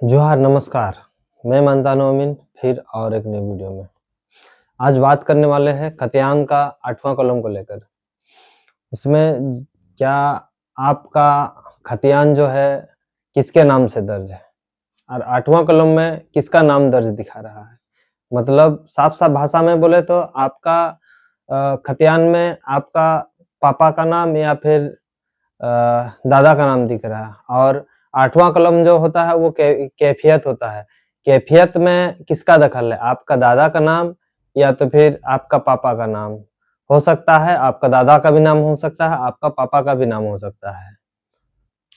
जोहार नमस्कार। मैं मंतानो अमीन फिर और एक नई वीडियो में। आज बात करने वाले हैं खतियान का 8वां कॉलम को लेकर। उसमें क्या आपका खतियान जो है किसके नाम से दर्ज है और 8वां कॉलम में किसका नाम दर्ज दिखा रहा है। मतलब साफ-साफ भाषा में बोले तो आपका खतियान में आपका पापा का नाम या फिर दादा का नाम दिख रहा है और 8वां कलम जो होता है वो कैफियत होता है। कैफियत में किसका दखल है? आपका दादा का नाम या तो फिर आपका पापा का नाम। हो सकता है आपका दादा का भी नाम हो सकता है, आपका पापा का भी नाम हो सकता है।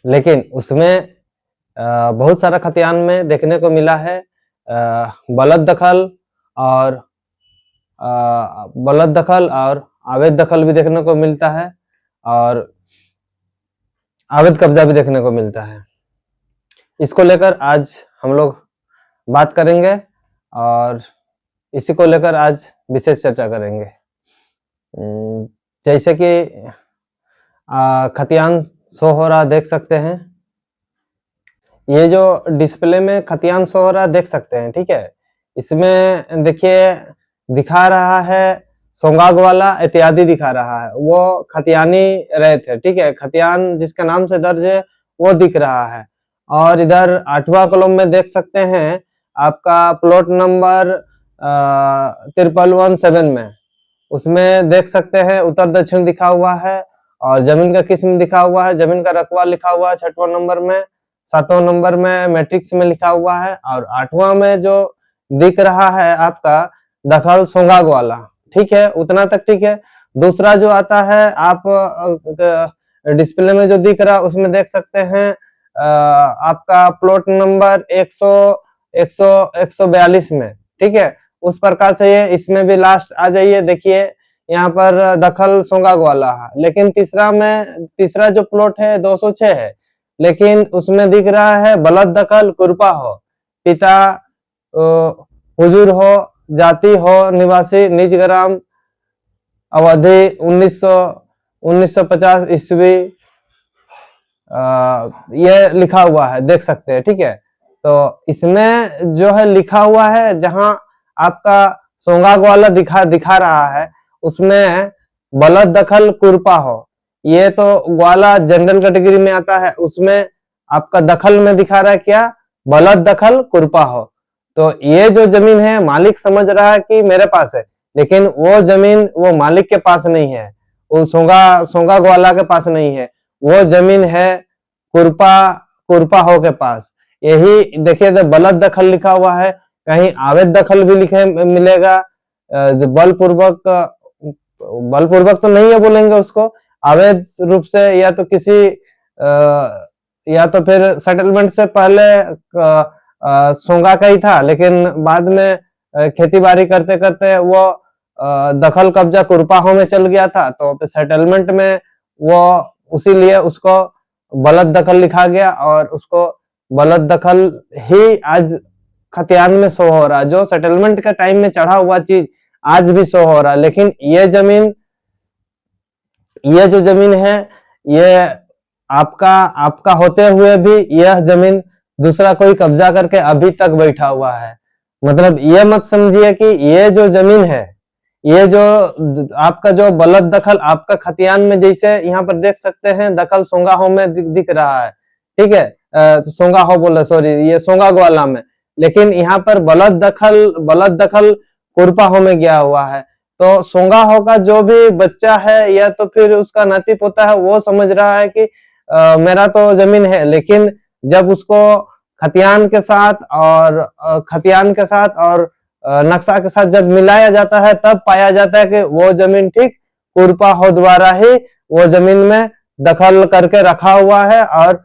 लेकिन उसमें बहुत सारा खतियान में देखने को मिला है बलद दखल और अवैध दखल भी देखने को मिलता है और अवैध कब्जा भी देखने को मिलता है। इसको लेकर आज हम लोग बात करेंगे और इसी को लेकर आज विशेष चर्चा करेंगे। जैसे कि खतियान शो हो रहा देख सकते हैं। ये जो डिस्प्ले में खतियान शो हो रहा देख सकते हैं, ठीक है। इसमें देखिए दिखा रहा है सोंगाग वाला इत्यादि दिखा रहा है, वो खतियानी रैत है, ठीक है। खतियान जिसका नाम से दर्ज है वो दिख रहा है। और इधर 8वां कॉलम में देख सकते हैं आपका प्लॉट नंबर 11117 में, उसमें देख सकते हैं उत्तर दक्षिण दिखा हुआ है और जमीन का किस्म दिखा हुआ है, जमीन का रकबा लिखा हुआ है 6वां नंबर में, 7वां नंबर में मैट्रिक्स में लिखा हुआ है और 8वां में जो दिख रहा है आपका दखल सोंगाग वाला, ठीक है। उतना तक ठीक है। दूसरा जो आता है आप डिस्प्ले में जो दिख रहा है उसमें देख सकते हैं आपका प्लॉट नंबर 142 में, ठीक है। उस प्रकार से ये इसमें भी लास्ट आ जाइए। देखिए यहाँ पर दखल सोंगाग वाला है, लेकिन तीसरा जो प्लॉट है 206 है, लेकिन उसमें दिख रहा है बलद दखल कुरपा हो, पिता हुजूर हो, जाति हो निवासी निज ग्राम अवधि 1950 ईस्वी ये लिखा हुआ है, देख सकते हैं, ठीक है। तो इसमें जो है लिखा हुआ है जहां आपका सोंगाग वाला दिखा रहा है उसमें बलद दखल कुरपा हो, ये तो ग्वाला जनरल कैटेगरी में आता है, उसमें आपका दखल में दिखा रहा है क्या, बलद दखल कुरपा हो। तो ये जो जमीन है मालिक समझ रहा है कि मेरे पास है, लेकिन वो जमीन वो मालिक के पास नहीं है, वो सोंगा ग्वाला के पास नहीं है, वो जमीन है कुरपा हो के पास। यही देखिए तो बलद दखल लिखा हुआ है, कहीं अवैध दखल भी लिखे मिलेगा। बलपूर्वक तो नहीं है बोलेंगे उसको, अवैध रूप से या तो किसी या तो फिर सेटलमेंट से पहले सोंगा का ही था, लेकिन बाद में खेती बाड़ी करते करते वो दखल कब्जा कुरपाहो में चल गया था, तो सेटलमेंट में वो उसी लिए उसको बलद दखल लिखा गया और उसको बलद दखल ही आज खतियान में शो हो रहा है। जो सेटलमेंट के टाइम में चढ़ा हुआ चीज आज भी शो हो रहा है, लेकिन ये जो जमीन है ये आपका होते हुए भी यह जमीन दूसरा कोई कब्जा करके अभी तक बैठा हुआ है। मतलब ये मत समझिए कि ये जो जमीन है, ये जो आपका जो बलद दखल आपका खतियान में, जैसे यहाँ पर देख सकते हैं दखल सोंगाहो में दिख रहा है, ठीक है। सोंगाहो बोले, सॉरी, ये सोंगाग वाला में, लेकिन यहाँ पर बलद दखल कुरपाहो में गया हुआ है। तो सोंगाहो का जो भी बच्चा है या तो फिर उसका नाती पोता है वो समझ रहा है कि मेरा तो जमीन है, लेकिन जब उसको खतियान के साथ और नक्शा के साथ जब मिलाया जाता है तब पाया जाता है कि वो जमीन ठीक कुरपाहो द्वारा ही वो जमीन में दखल करके रखा हुआ है और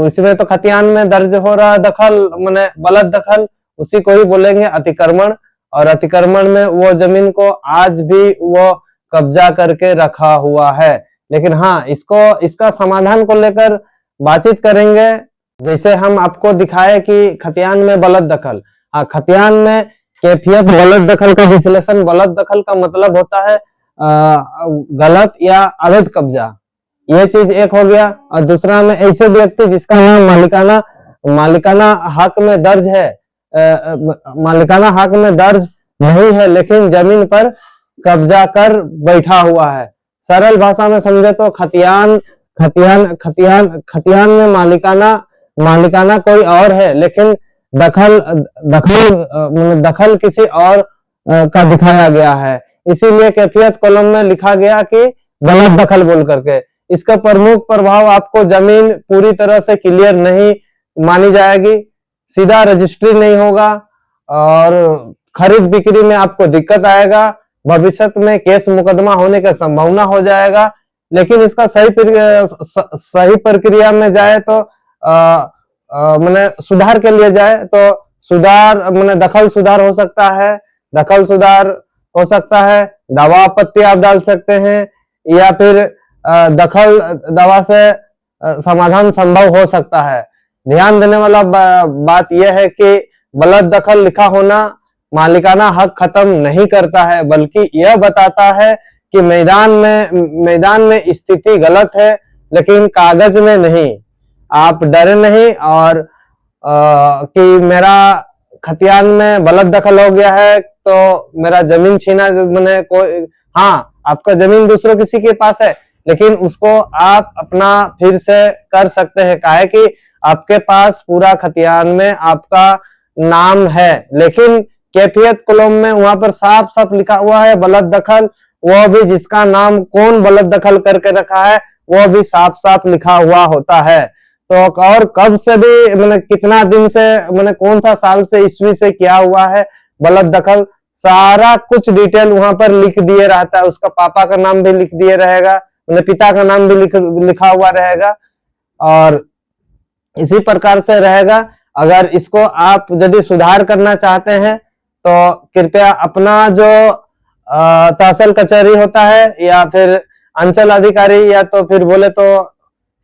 इसमें तो खतियान में दर्ज हो रहा दखल माने बलद दखल, उसी को ही बोलेंगे अतिक्रमण। और अतिक्रमण में वो जमीन को आज भी वो कब्जा करके रखा हुआ है। लेकिन हाँ, इसका समाधान को लेकर बातचीत करेंगे। जैसे हम आपको दिखाए कि खतियान में बलद दखल, हाँ, खतियान में कैफियत बलद दखल का विश्लेषण। बलद दखल का मतलब होता है गलत या अवैध कब्जा, ये चीज एक हो गया। और दूसरा में ऐसे व्यक्ति जिसका नाम मालिकाना मालिकाना हक में दर्ज है, मालिकाना हक में दर्ज नहीं है, लेकिन जमीन पर कब्जा कर बैठा हुआ है। सरल भाषा में समझे तो खतियान खतियान में मालिकाना कोई और है, लेकिन दखल किसी और का दिखाया गया है। इसीलिए कैफियत कॉलम में लिखा गया कि गलत दखल बोल करके। इसका प्रमुख प्रभाव आपको जमीन पूरी तरह से क्लियर नहीं मानी जाएगी, सीधा रजिस्ट्री नहीं होगा और खरीद बिक्री में आपको दिक्कत आएगा, भविष्य में केस मुकदमा होने का संभावना हो जाएगा। लेकिन इसका सही प्रक्रिया में जाए तो मैंने सुधार के लिए जाए तो सुधार मैंने दखल सुधार हो सकता है, दखल सुधार हो सकता है, दावा आपत्ति आप डाल सकते हैं, या फिर दखल दावा से समाधान संभव हो सकता है। ध्यान देने वाला बात यह है कि गलत दखल लिखा होना मालिकाना हक खत्म नहीं करता है, बल्कि यह बताता है कि मैदान में स्थिति गलत है, लेकिन कागज में नहीं। आप डरे नहीं और कि मेरा खतियान में गलत दखल हो गया है तो मेरा जमीन छीना मैंने कोई, हाँ आपका जमीन दूसरों किसी के पास है, लेकिन उसको आप अपना फिर से कर सकते हैं। काहे कि आपके पास पूरा खतियान में आपका नाम है, लेकिन कैफियत कॉलम में वहां पर साफ साफ लिखा हुआ है गलत दखल, वो भी जिसका नाम कौन गलत दखल करके रखा है वो भी साफ साफ लिखा हुआ होता है। तो और कब से भी मैंने कितना दिन से मैंने कौन सा साल से ईस्वी से किया हुआ है गलत दखल, सारा कुछ डिटेल वहां पर लिख दिए रहता है। उसका पापा का नाम भी लिख दिए रहेगा, मैंने पिता का नाम भी लिखा हुआ रहेगा और इसी प्रकार से रहेगा। अगर इसको आप यदि सुधार करना चाहते हैं तो कृपया अपना जो तहसील कचहरी होता है या फिर अंचल अधिकारी या तो फिर बोले तो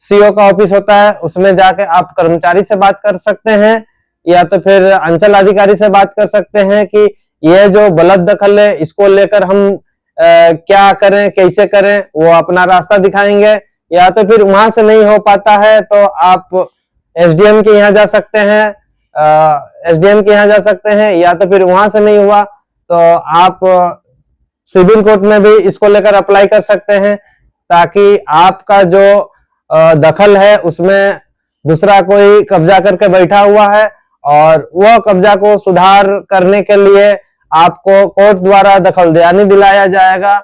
सीओ का ऑफिस होता है, उसमें जाके आप कर्मचारी से बात कर सकते हैं या तो फिर अंचल अधिकारी से बात कर सकते हैं कि ये जो गलत दखल है इसको लेकर हम क्या करें कैसे करें, वो अपना रास्ता दिखाएंगे। या तो फिर वहां से नहीं हो पाता है तो आप एसडीएम के यहाँ जा सकते हैं, एसडीएम के यहाँ जा सकते हैं, या तो फिर वहां से नहीं हुआ तो आप सिविल कोर्ट में भी इसको लेकर अप्लाई कर सकते हैं, ताकि आपका जो दखल है उसमें दूसरा कोई कब्जा करके बैठा हुआ है और वह कब्जा को सुधार करने के लिए आपको कोर्ट द्वारा दखलदेनी दिलाया जाएगा।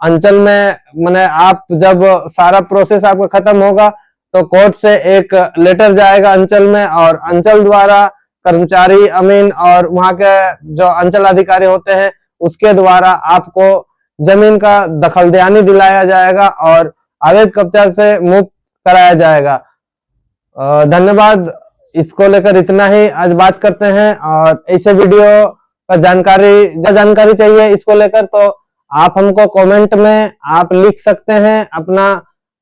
अंचल में मैंने आप जब सारा प्रोसेस आपका खत्म होगा तो कोर्ट से एक लेटर जाएगा अंचल में और अंचल द्वारा कर्मचारी अमीन और वहां के जो अंचल अधिकारी होते हैं उसके द्वारा आपको जमीन का दखलदेनी दिलाया जाएगा और अवैध कब्जा से मुक्त कराया जाएगा। धन्यवाद। इसको लेकर इतना ही आज बात करते हैं और ऐसे वीडियो का जानकारी चाहिए इसको लेकर तो आप हमको कमेंट में आप लिख सकते हैं, अपना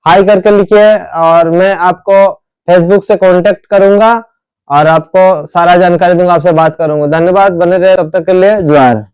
हाई करके लिखिए और मैं आपको फेसबुक से कांटेक्ट करूंगा और आपको सारा जानकारी दूंगा, आपसे बात करूंगा। धन्यवाद, बने रहे तब तक के लिए। जोहार।